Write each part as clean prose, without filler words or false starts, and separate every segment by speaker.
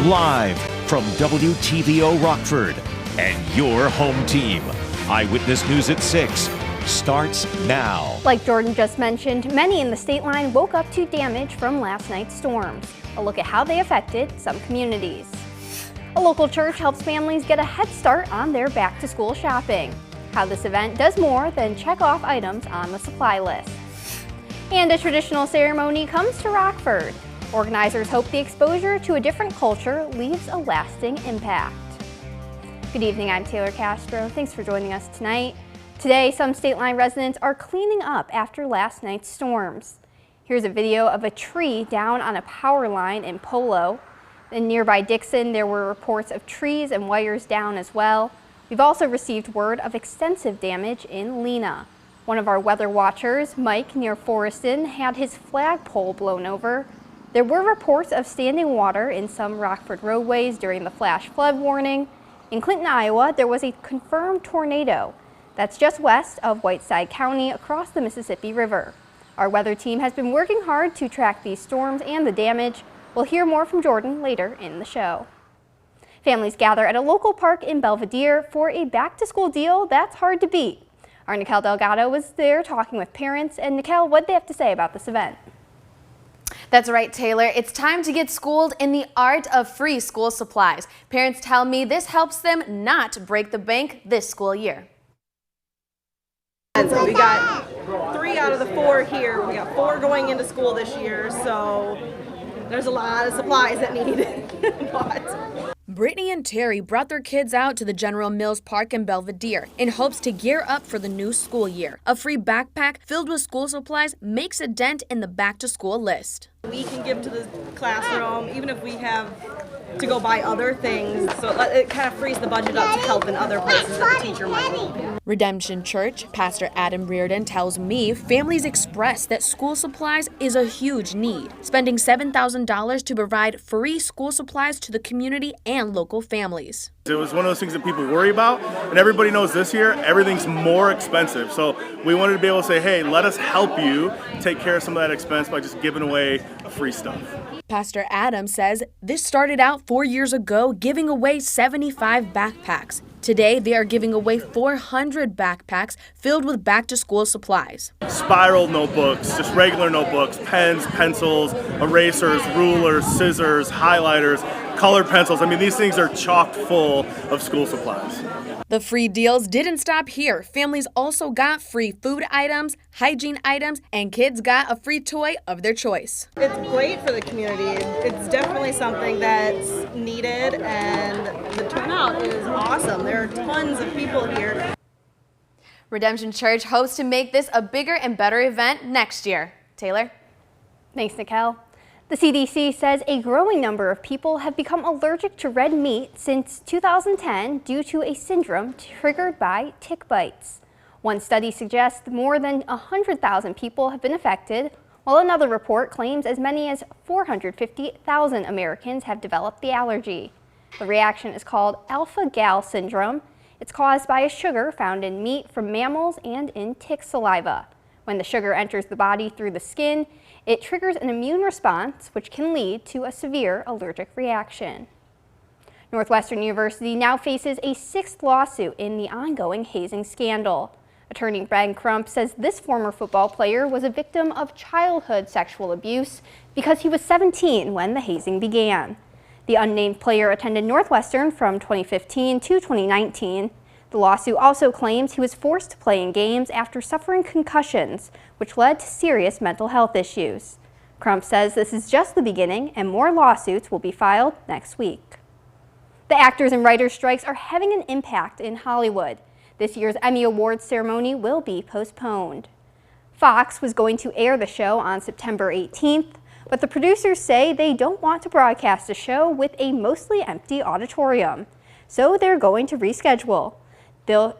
Speaker 1: Live from WTVO Rockford and your home team. Eyewitness News at 6 starts now.
Speaker 2: Like Jordan just mentioned, many in the state line woke up to damage from last night's storms. A look at how they affected some communities. A local church helps families get a head start on their back-to-school shopping. How this event does more than check off items on the supply list. And a traditional ceremony comes to Rockford. Organizers hope the exposure to a different culture leaves a lasting impact. Good evening, I'm Taylor Castro. Thanks for joining us tonight. Today, some state line residents are cleaning up after last night's storms. Here's a video of a tree down on a power line in Polo. In nearby Dixon, there were reports of trees and wires down as well. We've also received word of extensive damage in Lena. One of our weather watchers, Mike, near Forreston, had his flagpole blown over. There were reports of standing water in some Rockford roadways during the flash flood warning. In Clinton, Iowa, there was a confirmed tornado. That's just west of Whiteside County across the Mississippi River. Our weather team has been working hard to track these storms and the damage. We'll hear more from Jordan later in the show. Families gather at a local park in Belvedere for a back-to-school deal that's hard to beat. Our Nikel Delgado was there talking with parents. And Nikel, what they have to say about this event?
Speaker 3: That's right, Taylor. It's time to get schooled in the art of free school supplies. Parents tell me this helps them not break the bank this school year.
Speaker 4: So we got 3 out of the 4 here. We got 4 going into school this year, so there's a lot of supplies that need bought.
Speaker 3: Brittany and Terry brought their kids out to the General Mills Park in Belvedere in hopes to gear up for the new school year. A free backpack filled with school supplies makes a dent in the back-to-school list.
Speaker 4: We can give to the classroom, even if we have to go buy other things, so it kind of frees the budget up to help in other places that the teacher might need.
Speaker 3: Redemption Church Pastor Adam Reardon tells me families express that school supplies is a huge need, spending $7,000 to provide free school supplies to the community and local families.
Speaker 5: It was one of those things that people worry about, and everybody knows this year everything's more expensive. So we wanted to be able to say, hey, let us help you take care of some of that expense by just giving away free stuff.
Speaker 3: Pastor Adam says this started out 4 years ago, giving away 75 backpacks. Today, they are giving away 400 backpacks filled with back-to-school supplies.
Speaker 5: Spiral notebooks, just regular notebooks, pens, pencils, erasers, rulers, scissors, highlighters, colored pencils. I mean, these things are chock full of school supplies.
Speaker 3: The free deals didn't stop here. Families also got free food items, hygiene items, and kids got a free toy of their choice.
Speaker 4: It's great for the community. It's definitely something that's needed, and the turnout is awesome. There are tons of people here.
Speaker 3: Redemption Church hopes to make this a bigger and better event next year. Taylor?
Speaker 2: Thanks, Nikel. The CDC says a growing number of people have become allergic to red meat since 2010 due to a syndrome triggered by tick bites. One study suggests more than 100,000 people have been affected, while another report claims as many as 450,000 Americans have developed the allergy. The reaction is called alpha-gal syndrome. It's caused by a sugar found in meat from mammals and in tick saliva. When the sugar enters the body through the skin, it triggers an immune response, which can lead to a severe allergic reaction. Northwestern University now faces a 6th lawsuit in the ongoing hazing scandal. Attorney Ben Crump says this former football player was a victim of childhood sexual abuse because he was 17 when the hazing began. The unnamed player attended Northwestern from 2015 to 2019. The lawsuit also claims he was forced to play in games after suffering concussions, which led to serious mental health issues. Crump says this is just the beginning and more lawsuits will be filed next week. The actors and writers strikes are having an impact in Hollywood. This year's Emmy Awards ceremony will be postponed. Fox was going to air the show on September 18th, but the producers say they don't want to broadcast a show with a mostly empty auditorium, so they're going to reschedule.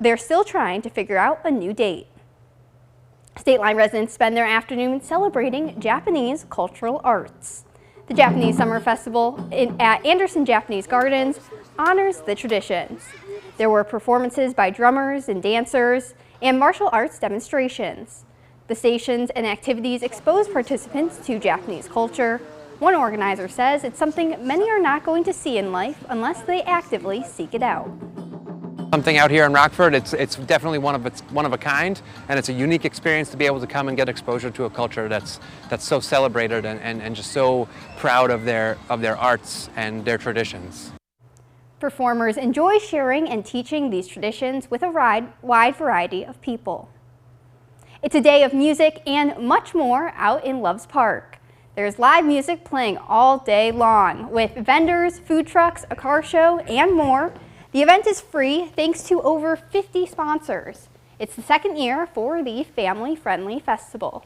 Speaker 2: They're still trying to figure out a new date. State line residents spend their afternoon celebrating Japanese cultural arts. The Japanese Summer Festival at Anderson Japanese Gardens honors the traditions. There were performances by drummers and dancers and martial arts demonstrations. The stations and activities expose participants to Japanese culture. One organizer says it's something many are not going to see in life unless they actively seek it out.
Speaker 6: Something out here in Rockford, it's definitely one of a kind, and it's a unique experience to be able to come and get exposure to a culture that's so celebrated and just so proud of their arts and their traditions.
Speaker 2: Performers enjoy sharing and teaching these traditions with a wide variety of people. It's a day of music and much more out in Loves Park. There's live music playing all day long with vendors, food trucks, a car show, and more. The event is free thanks to over 50 sponsors. It's the second year for the family-friendly festival.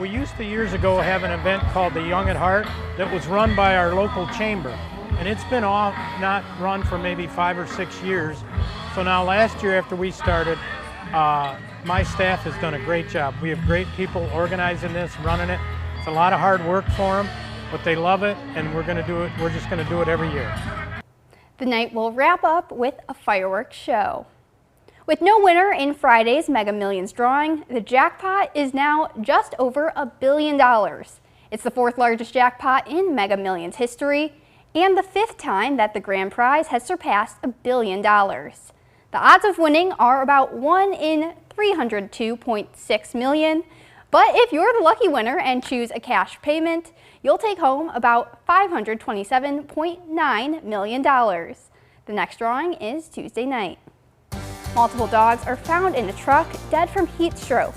Speaker 7: We used to years ago have an event called the Young at Heart that was run by our local chamber. And it's been not run for maybe 5 or 6 years. So now last year after we started, my staff has done a great job. We have great people organizing this, running it. It's a lot of hard work for them, but they love it, and we're going to do it. We're just going to do it every year.
Speaker 2: The night will wrap up with a fireworks show. With no winner in Friday's Mega Millions drawing, the jackpot is now just over $1 billion. It's the 4th largest jackpot in Mega Millions history, and the 5th time that the grand prize has surpassed $1 billion. The odds of winning are about 1 in 302.6 million, but if you're the lucky winner and choose a cash payment, you'll take home about $527.9 million. The next drawing is Tuesday night. Multiple dogs are found in a truck dead from heat stroke.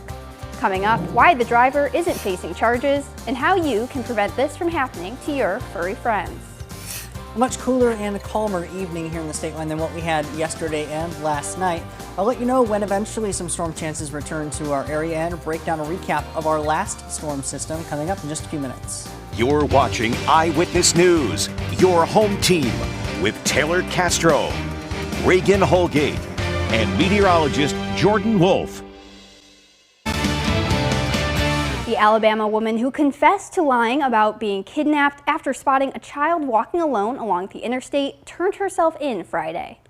Speaker 2: Coming up, why the driver isn't facing charges and how you can prevent this from happening to your furry friends.
Speaker 8: A much cooler and calmer evening here in the state line than what we had yesterday and last night. I'll let you know when eventually some storm chances return to our area and break down a recap of our last storm system coming up in just a few minutes.
Speaker 1: You're watching Eyewitness News, your home team, with Taylor Castro, Reagan Holgate, and meteorologist Jordan Wolf.
Speaker 2: The Alabama woman who confessed to lying about being kidnapped after spotting a child walking alone along the interstate turned herself in Friday.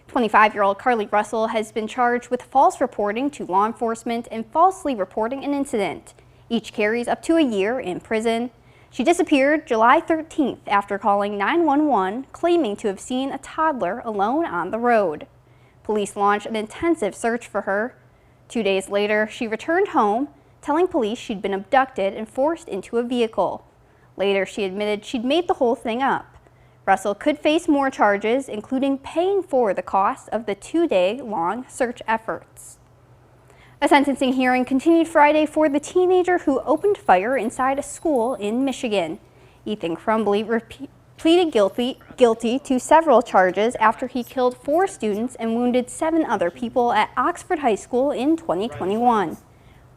Speaker 2: 25-year-old Carly Russell has been charged with false reporting to law enforcement and falsely reporting an incident. Each carries up to a year in prison. She disappeared July 13th after calling 911, claiming to have seen a toddler alone on the road. Police launched an intensive search for her. 2 days later, she returned home, telling police she'd been abducted and forced into a vehicle. Later, she admitted she'd made the whole thing up. Russell could face more charges, including paying for the cost of the 2-day-long search efforts. A sentencing hearing continued Friday for the teenager who opened fire inside a school in Michigan. Ethan Crumbly pleaded guilty to several charges after he killed 4 students and wounded 7 other people at Oxford High School in 2021.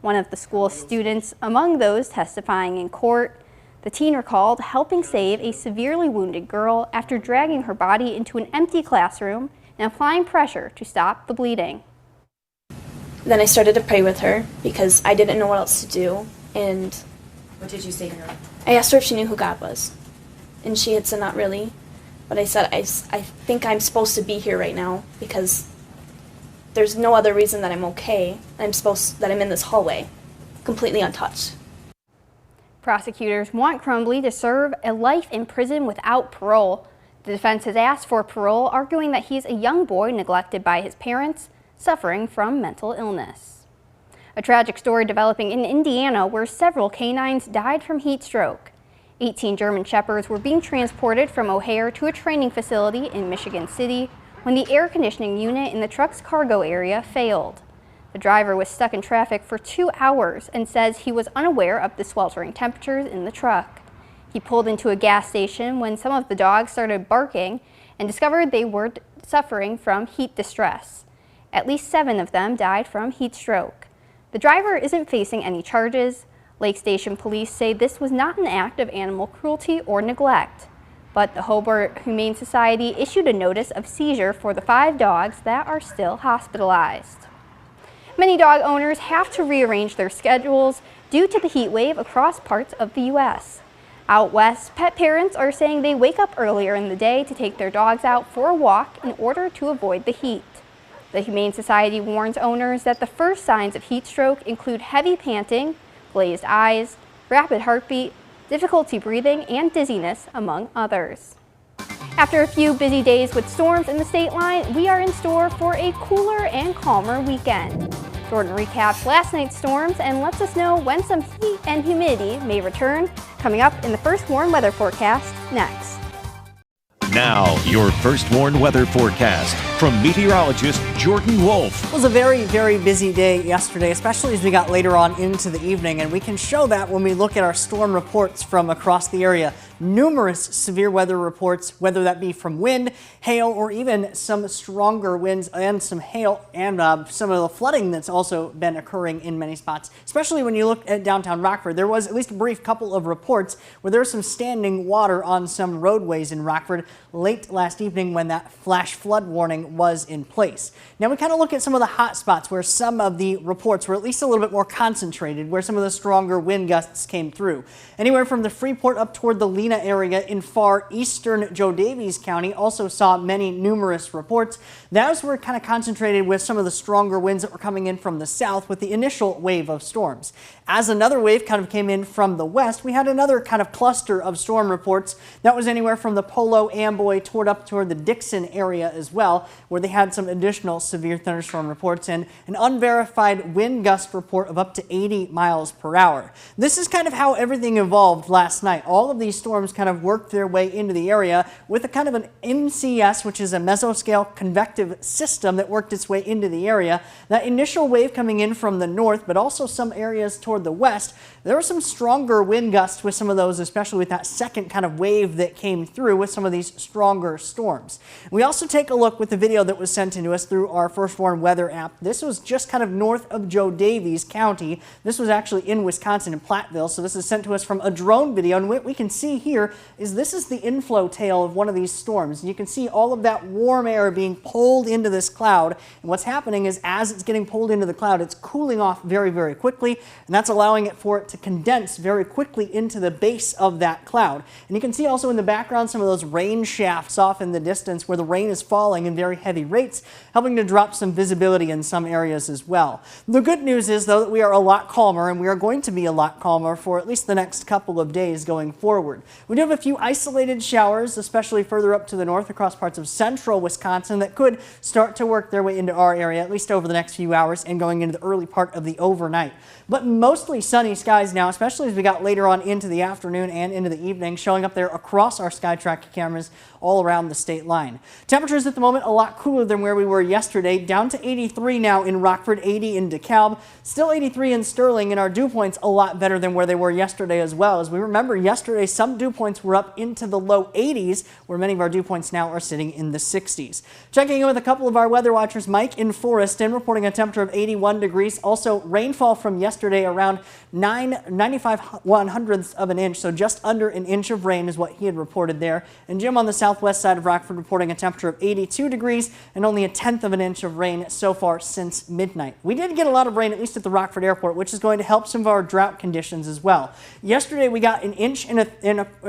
Speaker 2: One of the school's students among those testifying in court. The teen recalled helping save a severely wounded girl after dragging her body into an empty classroom and applying pressure to stop the bleeding.
Speaker 9: Then I started to pray with her because I didn't know what else to do. And
Speaker 10: what did you say to her?
Speaker 9: I asked her if she knew who God was. And she had said not really. But I said, I think I'm supposed to be here right now because there's no other reason that I'm okay. That I'm in this hallway, completely untouched.
Speaker 2: Prosecutors want Crumbly to serve a life in prison without parole. The defense has asked for parole, arguing that he's a young boy neglected by his parents, suffering from mental illness. A tragic story developing in Indiana where several canines died from heat stroke. 18 German Shepherds were being transported from O'Hare to a training facility in Michigan City when the air conditioning unit in the truck's cargo area failed. The driver was stuck in traffic for 2 hours and says he was unaware of the sweltering temperatures in the truck. He pulled into a gas station when some of the dogs started barking and discovered they were suffering from heat distress. At least 7 of them died from heat stroke. The driver isn't facing any charges. Lake Station police say this was not an act of animal cruelty or neglect. But the Hobart Humane Society issued a notice of seizure for the 5 dogs that are still hospitalized. Many dog owners have to rearrange their schedules due to the heat wave across parts of the U.S. Out west, pet parents are saying they wake up earlier in the day to take their dogs out for a walk in order to avoid the heat. The Humane Society warns owners that the first signs of heat stroke include heavy panting, glazed eyes, rapid heartbeat, difficulty breathing, and dizziness, among others. After a few busy days with storms in the state line, we are in store for a cooler and calmer weekend. Jordan recaps last night's storms and lets us know when some heat and humidity may return, coming up in the First Warn weather forecast next.
Speaker 1: Now, your First Warn weather forecast from meteorologist Jordan Wolf.
Speaker 8: It was a very, very busy day yesterday, especially as we got later on into the evening, and we can show that when we look at our storm reports from across the area. Numerous severe weather reports, whether that be from wind, hail, or even some stronger winds and some hail and some of the flooding that's also been occurring in many spots, especially when you look at downtown Rockford. There was at least a brief couple of reports where there was some standing water on some roadways in Rockford late last evening when that flash flood warning was in place. Now we kind of look at some of the hot spots where some of the reports were at least a little bit more concentrated, where some of the stronger wind gusts came through. Anywhere from the Freeport up toward the Lena area in far eastern Joe Daviess County also saw numerous reports. Those were kind of concentrated with some of the stronger winds that were coming in from the south with the initial wave of storms. As another wave kind of came in from the west, we had another kind of cluster of storm reports that was anywhere from the Polo, Amboy toward the Dixon area as well, where they had some additional severe thunderstorm reports and an unverified wind gust report of up to 80 miles per hour. This is kind of how everything evolved last night. All of these storms kind of worked their way into the area with a kind of an MCS, which is a mesoscale convective system that worked its way into the area. That initial wave coming in from the north, but also some areas toward the west, there were some stronger wind gusts with some of those, especially with that second kind of wave that came through with some of these stronger storms. We also take a look with the video that was sent into us through our First Warn weather app. This was just kind of north of Joe Daviess County. This was actually in Wisconsin in Platteville, so this is sent to us from a drone video, and what we can see here is this is the inflow tail of one of these storms. And you can see all of that warm air being pulled into this cloud, and what's happening is as it's getting pulled into the cloud, it's cooling off very, very quickly, and that's allowing it for it to condense very quickly into the base of that cloud. And you can see also in the background some of those rain shafts off in the distance where the rain is falling in very heavy rates, helping to drop some visibility in some areas as well. The good news is, though, that we are a lot calmer, and we are going to be a lot calmer for at least the next couple of days going forward. We do have a few isolated showers, especially further up to the north across parts of central Wisconsin, that could start to work their way into our area, at least over the next few hours and going into the early part of the overnight. But mostly sunny skies now, especially as we got later on into the afternoon and into the evening, showing up there across our SkyTrack cameras all around the state line. Temperatures at the moment a lot cooler than where we were yesterday, down to 83 now in Rockford, 80 in DeKalb, still 83 in Sterling, and our dew points a lot better than where they were yesterday as well. As we remember, yesterday some dew points were up into the low 80s, where many of our dew points now are sitting in the 60s. Checking in with a couple of our weather watchers, Mike in Forreston reporting a temperature of 81 degrees. Also rainfall from yesterday around 95/100ths of an inch, so just under an inch of rain is what he had reported there. And Jim on the southwest side of Rockford reporting a temperature of 82 degrees and only a tenth of an inch of rain so far since midnight. We did get a lot of rain, at least at the Rockford Airport, which is going to help some of our drought conditions as well. Yesterday we got an inch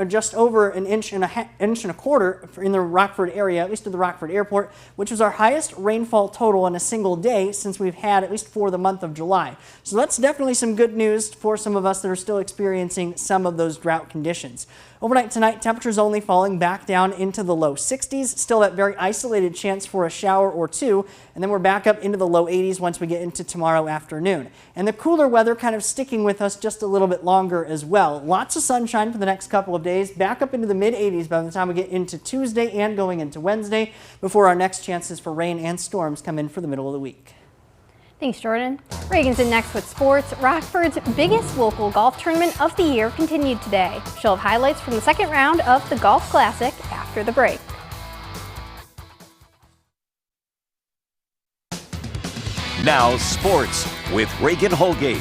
Speaker 8: just over an inch and a quarter in the Rockford area, at least at the Rockford Airport, which was our highest rainfall total in a single day since we've had at least for the month of July. So that's definitely some good news for some of us that are still experiencing some of those drought conditions. Overnight tonight, temperatures only falling back down into the low 60s, still that very isolated chance for a shower or two, and then we're back up into the low 80s once we get into tomorrow afternoon. And the cooler weather kind of sticking with us just a little bit longer as well. Lots of sunshine for the next couple of days, back up into the mid 80s by the time we get into Tuesday and going into Wednesday, before our next chances for rain and storms come in for the middle of the week.
Speaker 2: Thanks, Jordan. Reagan's in next with sports. Rockford's biggest local golf tournament of the year continued today. She'll have highlights from the second round of the Golf Classic after the break.
Speaker 1: Now sports with Reagan Holgate.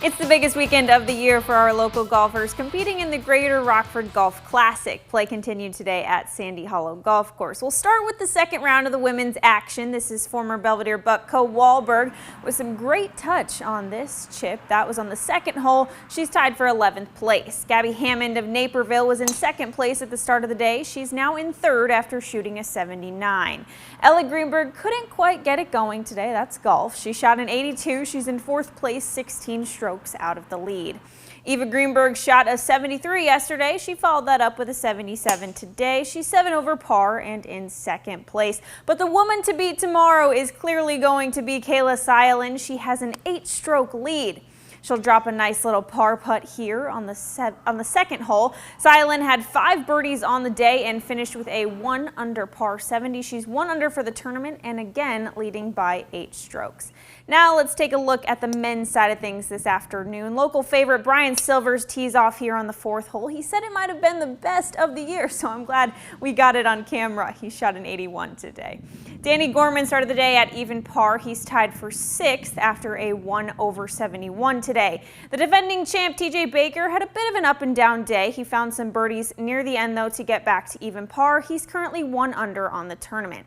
Speaker 11: It's the biggest weekend of the year for our local golfers competing in the Greater Rockford Golf Classic. Play continued today at Sandy Hollow Golf Course. We'll start with the second round of the women's action. This is former Belvedere Buck Co Wahlberg with some great touch on this chip. That was on the second hole. She's tied for 11th place. Gabby Hammond of Naperville was in second place at the start of the day. She's now in third after shooting a 79. Ella Greenberg couldn't quite get it going today. That's golf. She shot an 82. She's in fourth place, 16 strokes out of the lead. Eva Greenberg shot a 73 yesterday. She followed that up with a 77 today. She's 7 over par and in second place. But the woman to beat tomorrow is clearly going to be Kayla Seilen. She has an 8-stroke lead. She'll drop a nice little par putt here on the second hole. Seilen had 5 birdies on the day and finished with a 1 under par 70. She's 1 under for the tournament and again leading by 8 strokes. Now let's take a look at the men's side of things this afternoon. Local favorite Brian Silvers tees off here on the 4th hole. He said it might have been the best of the year, so I'm glad we got it on camera. He shot an 81 today. Danny Gorman started the day at even par. He's tied for 6th after a 1 over 71 today. The defending champ TJ Baker had a bit of an up and down day. He found some birdies near the end though to get back to even par. He's currently 1 under on the tournament.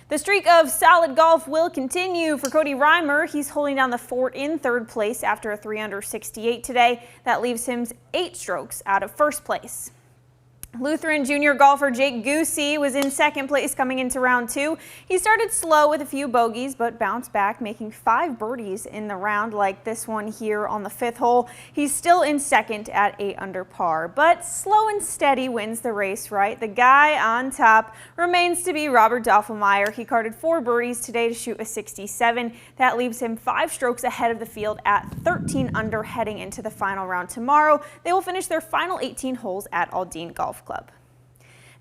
Speaker 11: The streak of solid golf will continue for Cody Reimer. He's holding down the fort in 3rd place after a 3 under 68 today. That leaves him 8 strokes out of 1st place. Lutheran junior golfer Jake Goosey was in 2nd place coming into round 2. He started slow with a few bogeys, but bounced back, making 5 birdies in the round like this one here on the 5th hole. He's still in 2nd at 8 under par, but slow and steady wins the race, right? The guy on top remains to be Robert Doffelmeyer. He carded 4 birdies today to shoot a 67. That leaves him 5 strokes ahead of the field at 13 under heading into the final round tomorrow. They will finish their final 18 holes at Aldine Golf Club.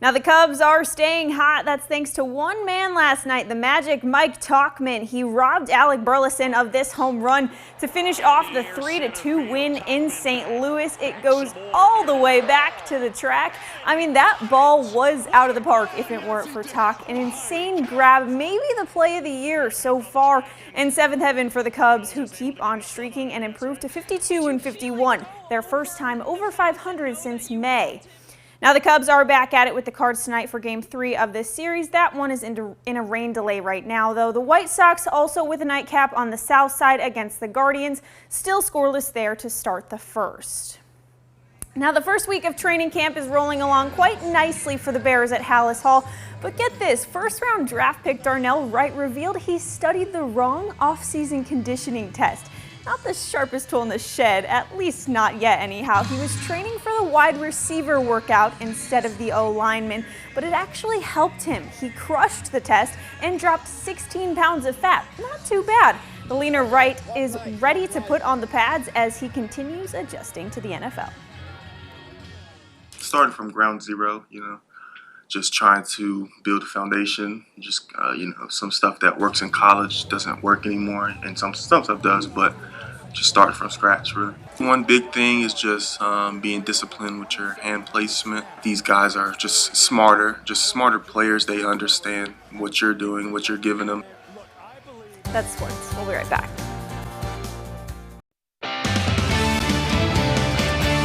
Speaker 11: Now the Cubs are staying hot. That's thanks to one man last night, the Magic Mike Tauchman. He robbed Alec Burleson of this home run to finish off the 3-2 win in St. Louis. It goes all the way back to the track. I mean, that ball was out of the park if it weren't for Tauch. An insane grab, maybe the play of the year so far in 7th heaven for the Cubs, who keep on streaking and improve to 52-51, their first time over 500 since May. Now the Cubs are back at it with the Cards tonight for Game 3 of this series. That one is in a rain delay right now, though. The White Sox also with a nightcap on the south side against the Guardians. Still scoreless there to start the first. Now the first week of training camp is rolling along quite nicely for the Bears at Halas Hall. But get this, first-round draft pick Darnell Wright revealed he studied the wrong off-season conditioning test. Not the sharpest tool in the shed, at least not yet anyhow. He was training for the wide receiver workout instead of the O-lineman, but it actually helped him. He crushed the test and dropped 16 pounds of fat. Not too bad. The leaner Wright is ready to put on the pads as he continues adjusting to the NFL.
Speaker 12: Started from ground zero, just trying to build a foundation. Just, some stuff that works in college doesn't work anymore, and some stuff does, but just start from scratch, really. One big thing is just being disciplined with your hand placement. These guys are just smarter players. They understand what you're doing, what you're giving them.
Speaker 11: That's sports. We'll be right back.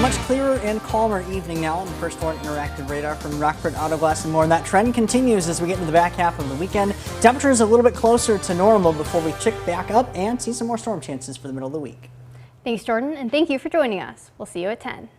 Speaker 8: Much clearer and calmer evening now on the First Warrant Interactive Radar from Rockford Auto Glass and more. And that trend continues as we get into the back half of the weekend. Temperatures a little bit closer to normal before we chick back up and see some more storm chances for the middle of the week.
Speaker 2: Thanks, Jordan, and thank you for joining us. We'll see you at 10.